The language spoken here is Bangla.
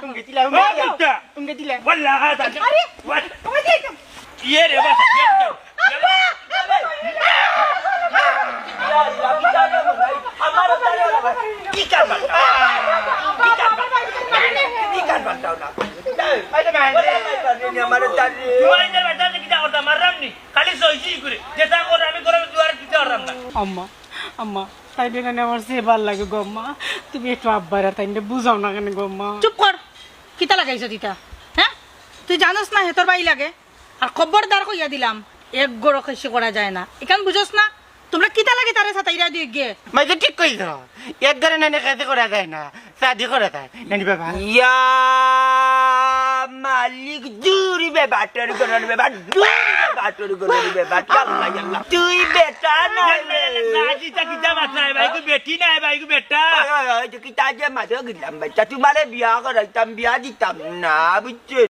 Unge tila. Unge tila. Wallah hada. Are. What? Unge tila. Ye re bas. আম্মা আম্মা তাইলে না আমার সে ভাল লাগে গো আম্মা তুমি একটু আব্বারা তাইলে বুঝাও না কেন গো আম্মা চুপ কর কিতা লাগাইছ দিতা হ্যাঁ তুই জানোস না হেতর বাই লাগে আর খবরদার কইয়া দিলাম এক গড় খেসে করা যায় না এখান বুঝোস না তোমরা কিতা লাগে তারে সাতাইরা দিয়ে গিয়ে মাই তো ঠিক কইছ এক ঘরে নানি কাছে করা যায় না শাদি করা যায় নানি বাবা ইয়া মালিক জুরি বে বাটর করন বে বাটর করন বে বাটর আল্লাহ তুই বেটা না বেটি না ভাই বেটা কি তাজে মাঝে গেলাম বেটা তোমারে বিয়া করাইতাম বিয়া দিতাম না বুঝছো